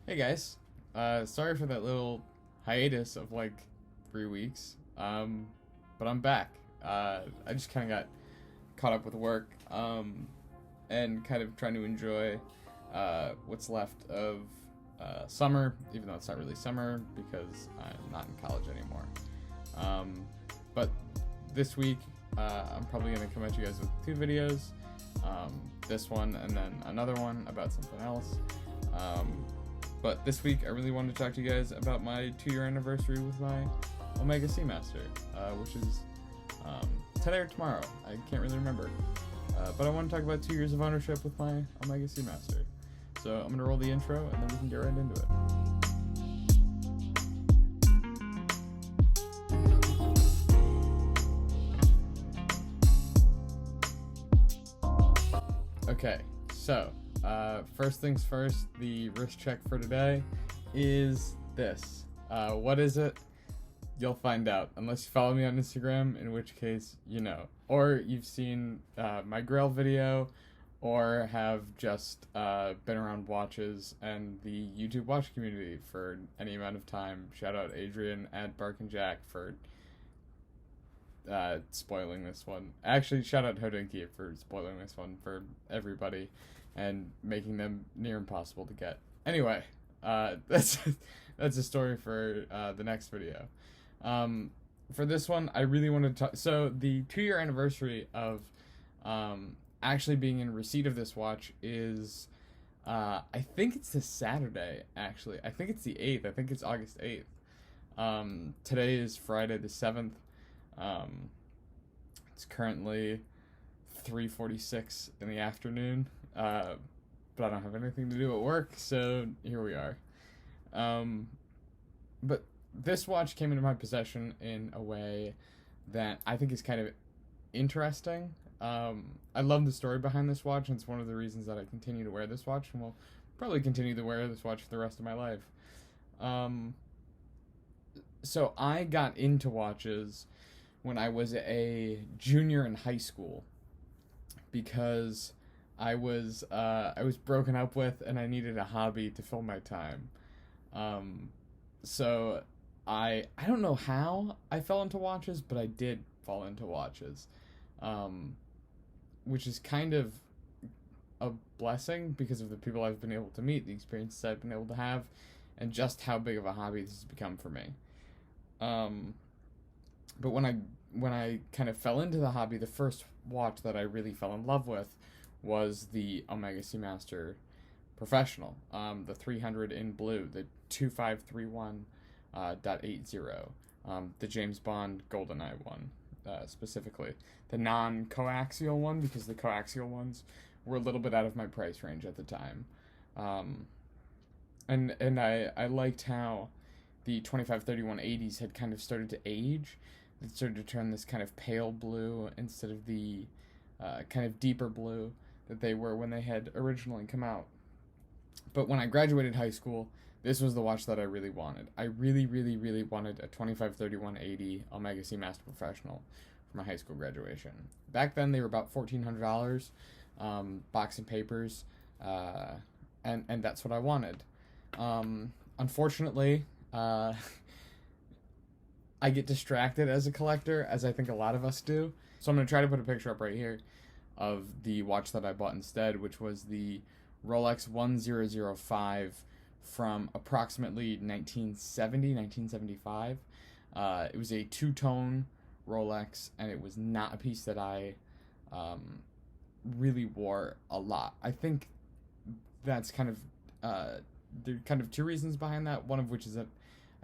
Hey guys, sorry for that little hiatus of like 3 weeks, but I'm back. I just kind of got caught up with work, and kind of trying to enjoy what's left of summer, even though it's not really summer because I'm not in college anymore. But this week, I'm probably going to come at you guys with two videos, this one and then another one about something else. But this week, I really wanted to talk to you guys about my 2-year anniversary with my Omega Seamaster, which is today or tomorrow. I can't really remember. But I want to talk about 2 years of ownership with my Omega Seamaster. So I'm going to roll the intro, and then we can get right into it. Okay, so first things first, the wrist check for today is this. What is it? You'll find out, unless you follow me on Instagram, in which case you know. Or you've seen my Grail video, or have just been around watches and the YouTube watch community for any amount of time. Shout out Adrian at Bark and Jack for spoiling this one. Actually, shout out Hodinky for spoiling this one for everybody and making them near impossible to get. Anyway, that's a story for the next video. For this one, I really wanted to talk. So the 2-year anniversary of actually being in receipt of this watch is, I think it's this Saturday. Actually, I think it's the 8th. I think it's August 8th. Today is Friday the 7th. It's currently 3:46 in the afternoon, but I don't have anything to do at work, so here we are. But this watch came into my possession in a way that I think is kind of interesting. I love the story behind this watch, and it's one of the reasons that I continue to wear this watch, and will probably continue to wear this watch for the rest of my life. So I got into watches when I was a junior in high school because I was broken up with and I needed a hobby to fill my time. So I don't know how I fell into watches, but I did fall into watches, which is kind of a blessing because of the people I've been able to meet, the experiences I've been able to have, and just how big of a hobby this has become for me. But when I kind of fell into the hobby, the first watch that I really fell in love with was the Omega Seamaster Professional, the 300 in blue, the 2531.80, the James Bond GoldenEye one, specifically. The non-coaxial one, because the coaxial ones were a little bit out of my price range at the time. And I liked how the 2531.80s had kind of started to age. It started to turn this kind of pale blue instead of the kind of deeper blue that they were when they had originally come out. But when I graduated high school, this was the watch that I really wanted. I really, really, really wanted a 2531.80 Omega Seamaster Professional for my high school graduation. Back then, they were about $1,400, box and papers, and that's what I wanted. Unfortunately, I get distracted as a collector, as I think a lot of us do. So I'm going to try to put a picture up right here of the watch that I bought instead, which was the Rolex 1005 from approximately 1970, 1975. It was a two-tone Rolex, and it was not a piece that I really wore a lot. I think that's kind of, there are kind of two reasons behind that, one of which is that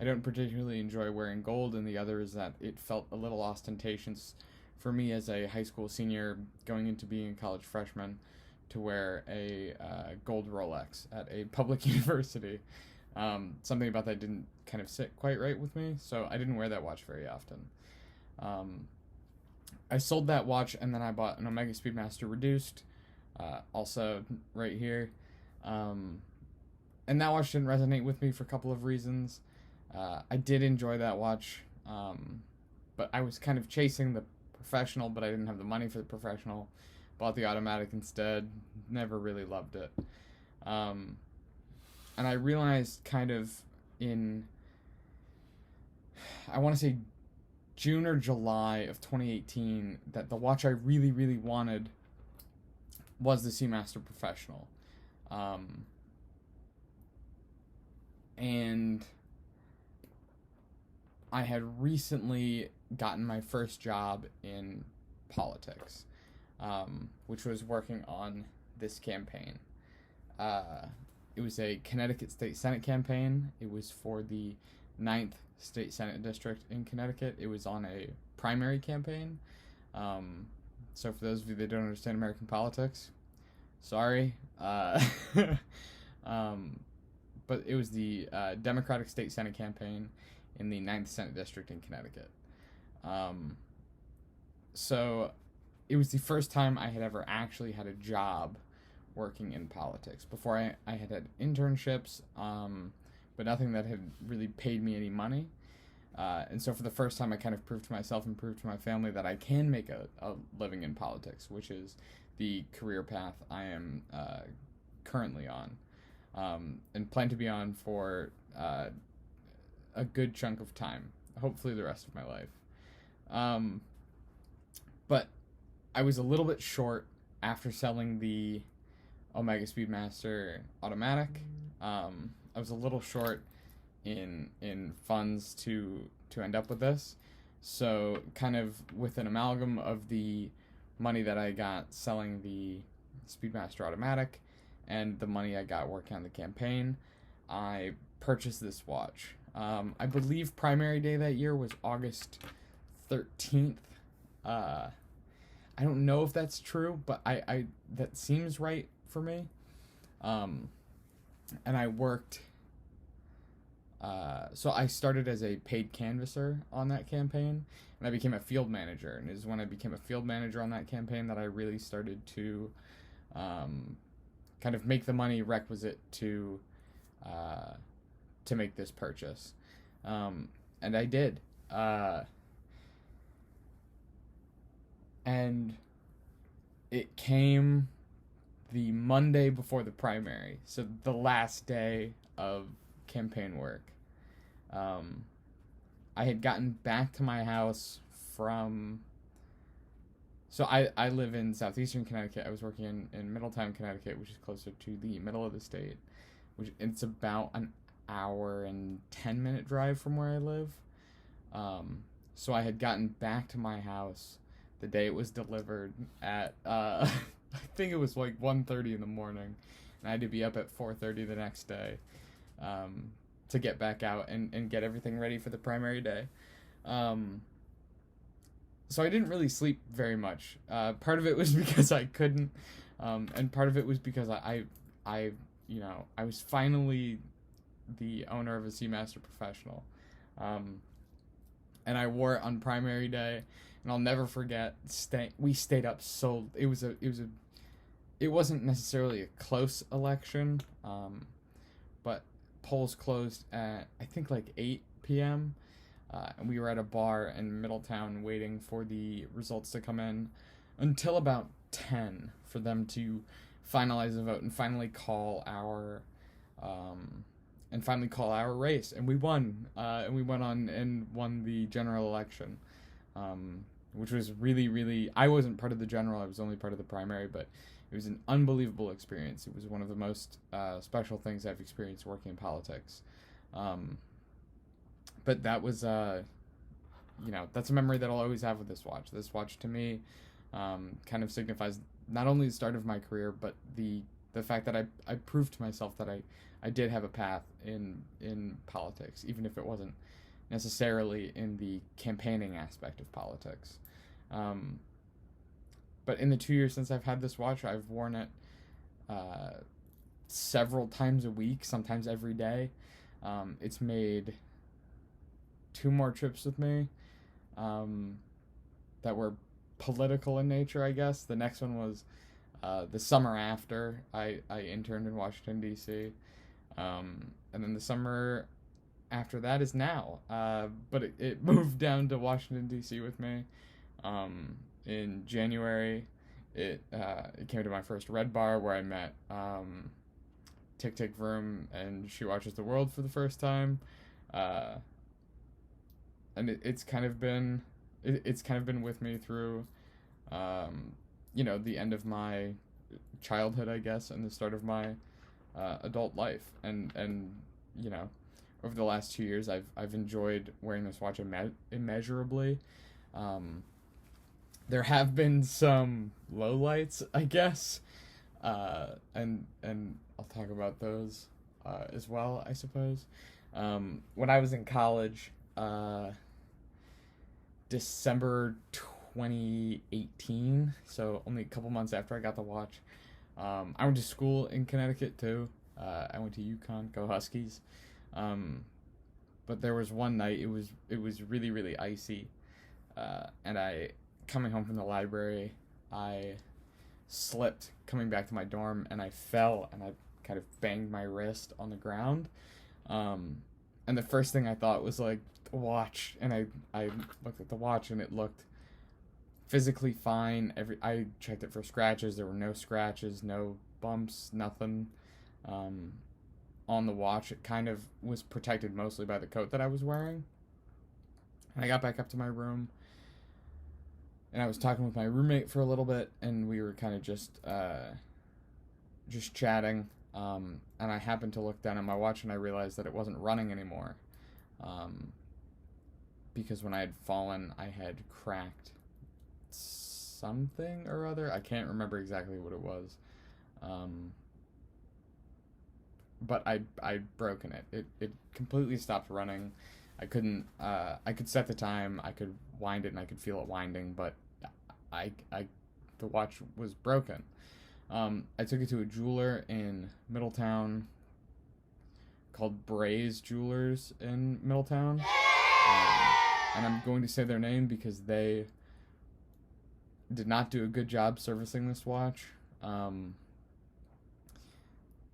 I don't particularly enjoy wearing gold, and the other is that it felt a little ostentatious for me as a high school senior going into being a college freshman to wear a gold Rolex at a public university. Something about that didn't kind of sit quite right with me, so I didn't wear that watch very often. I sold that watch, and then I bought an Omega Speedmaster Reduced, also right here. And that watch didn't resonate with me for a couple of reasons. I did enjoy that watch, but I was kind of chasing the professional, but I didn't have the money for the professional. Bought the automatic instead. Never really loved it. And I realized kind of in, I want to say June or July of 2018, that the watch I really, really wanted was the Seamaster Professional. And I had recently gotten my first job in politics, which was working on this campaign. It was a Connecticut State Senate campaign. It was for the 9th State Senate District in Connecticut. It was on a primary campaign. So for those of you that don't understand American politics, sorry. But it was the Democratic State Senate campaign in the 9th Senate District in Connecticut. So it was the first time I had ever actually had a job working in politics. Before I had internships, but nothing that had really paid me any money. And so for the first time, I kind of proved to myself and proved to my family that I can make a living in politics, which is the career path I am currently on, and plan to be on for a good chunk of time, hopefully the rest of my life. But I was a little bit short after selling the Omega Speedmaster automatic. I was a little short in funds to end up with this. So kind of with an amalgam of the money that I got selling the Speedmaster automatic and the money I got working on the campaign, I purchased this watch. I believe primary day that year was August 13th. I don't know if that's true, but I that seems right for me. And I worked, so I started as a paid canvasser on that campaign, and I became a field manager. And it is when I became a field manager on that campaign that I really started to kind of make the money requisite to make this purchase. And I did. And it came the Monday before the primary, so the last day of campaign work. I had gotten back to my house from... So I live in southeastern Connecticut. I was working in Middletown, Connecticut, which is closer to the middle of the state. It's about an hour and 10-minute drive from where I live. So I had gotten back to my house the day it was delivered at, I think it was like 1:30 in the morning. And I had to be up at 4:30 the next day to get back out and get everything ready for the primary day. So I didn't really sleep very much. Part of it was because I couldn't, and part of it was because I was finally the owner of a Seamaster Professional. And I wore it on primary day, and I'll never forget we stayed up so it wasn't necessarily a close election, but polls closed at I think like 8 p.m. And we were at a bar in Middletown waiting for the results to come in until about 10 for them to finalize the vote and finally call our race. And we won. And we went on and won the general election, which was really, really... I wasn't part of the general. I was only part of the primary, but it was an unbelievable experience. It was one of the most special things I've experienced working in politics. But that was, that's a memory that I'll always have with this watch. This watch, to me, kind of signifies not only the start of my career, but the fact that I proved to myself that I did have a path in politics, even if it wasn't necessarily in the campaigning aspect of politics. But in the 2 years since I've had this watch, I've worn it several times a week, sometimes every day. It's made 2 more trips with me that were political in nature, I guess. The next one was the summer after I interned in Washington, D.C. And then the summer after that is now. But it moved down to Washington, D.C. with me in January. It came to my first Red Bar where I met Tick Tick Vroom and She Watches the World for the first time. And it's kind of been with me through the end of my childhood, I guess, and the start of my adult life. And over the last 2 years, I've enjoyed wearing this watch immeasurably. There have been some lowlights, I guess, and I'll talk about those as well, I suppose. When I was in college, December 2018, so only a couple months after I got the watch, I went to school in Connecticut too. I went to UConn, go Huskies. But there was one night, it was really, really icy, and coming home from the library, I slipped coming back to my dorm, and I fell, and I kind of banged my wrist on the ground. And the first thing I thought was like the watch, and I looked at the watch, and it looked physically fine. I checked it for scratches. There were no scratches, no bumps, nothing. On the watch, it kind of was protected mostly by the coat that I was wearing. And I got back up to my room, and I was talking with my roommate for a little bit, and we were kind of just chatting. And I happened to look down at my watch, and I realized that it wasn't running anymore. Because when I had fallen, I had cracked something or other. I can't remember exactly what it was. But I'd broken it. It completely stopped running. I could set the time, I could wind it, and I could feel it winding, but the watch was broken. I took it to a jeweler in Middletown called Bray's Jewelers in Middletown. And I'm going to say their name because they did not do a good job servicing this watch.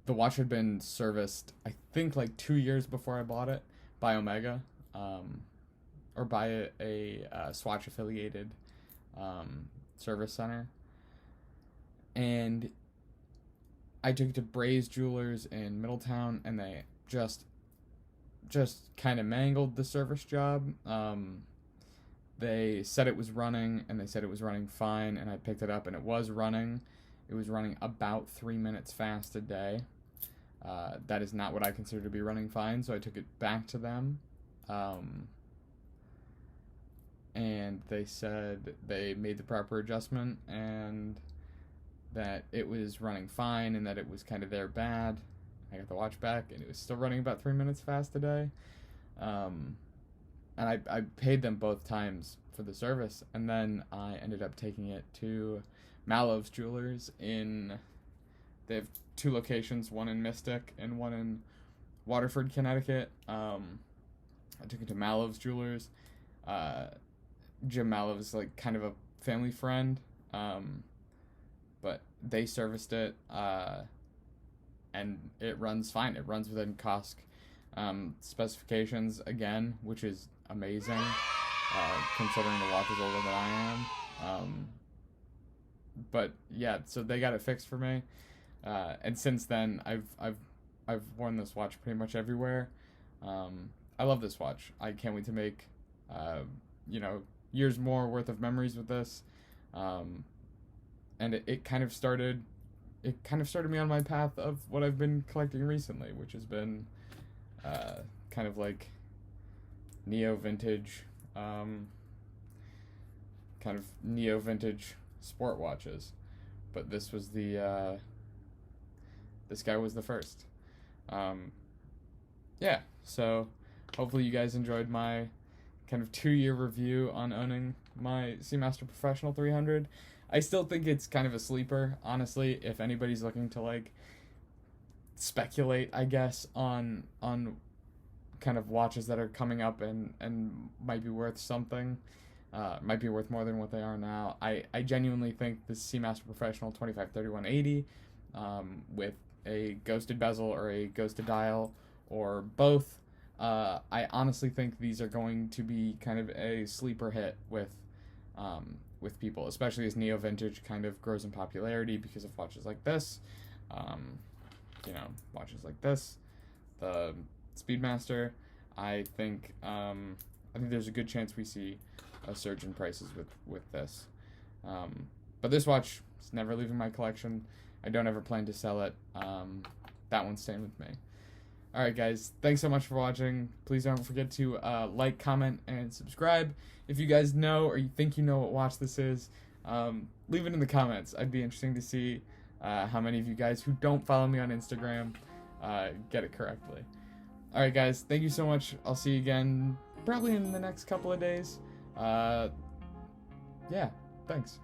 The watch had been serviced, I think, like 2 years before I bought it by Omega, or by a Swatch-affiliated service center. And I took it to Bray's Jewelers in Middletown, and they just kind of mangled the service job. They said it was running, and they said it was running fine, and I picked it up, and it was running. It was running about 3 minutes fast a day. That is not what I consider to be running fine, so I took it back to them. And they said they made the proper adjustment, and that it was running fine, and that it was kind of their bad. I got the watch back, and it was still running about 3 minutes fast a day. And I paid them both times for the service, and then I ended up taking it to Mallow's Jewelers they have 2 locations, one in Mystic and one in Waterford, Connecticut. I took it to Mallow's Jewelers. Jim Mallow is like kind of a family friend, but they serviced it, and it runs fine. It runs within COSC specifications again, which is amazing, considering the watch is older than I am. But yeah, so they got it fixed for me, and since then I've worn this watch pretty much everywhere. I love this watch. I can't wait to make years more worth of memories with this. And it kind of started me on my path of what I've been collecting recently, which has been kind of like neo-vintage sport watches. But this guy was the first. Yeah, so hopefully you guys enjoyed my kind of 2-year review on owning my Seamaster Professional 300. I still think it's kind of a sleeper, honestly, if anybody's looking to like speculate, I guess, on kind of watches that are coming up and might be worth something, might be worth more than what they are now. I genuinely think the Seamaster Professional 253180 with a ghosted bezel or a ghosted dial or both, I honestly think these are going to be kind of a sleeper hit with people, especially as neo-vintage kind of grows in popularity because of watches like this. you know, watches like this, the Speedmaster, I think there's a good chance we see a surge in prices with this. But this watch is never leaving my collection. I don't ever plan to sell it. That one's staying with me. Alright guys, thanks so much for watching. Please don't forget to like, comment, and subscribe. If you guys know or you think you know what watch this is, leave it in the comments. I'd be interesting to see how many of you guys who don't follow me on Instagram get it correctly. Alright guys, thank you so much. I'll see you again probably in the next couple of days. Yeah, thanks.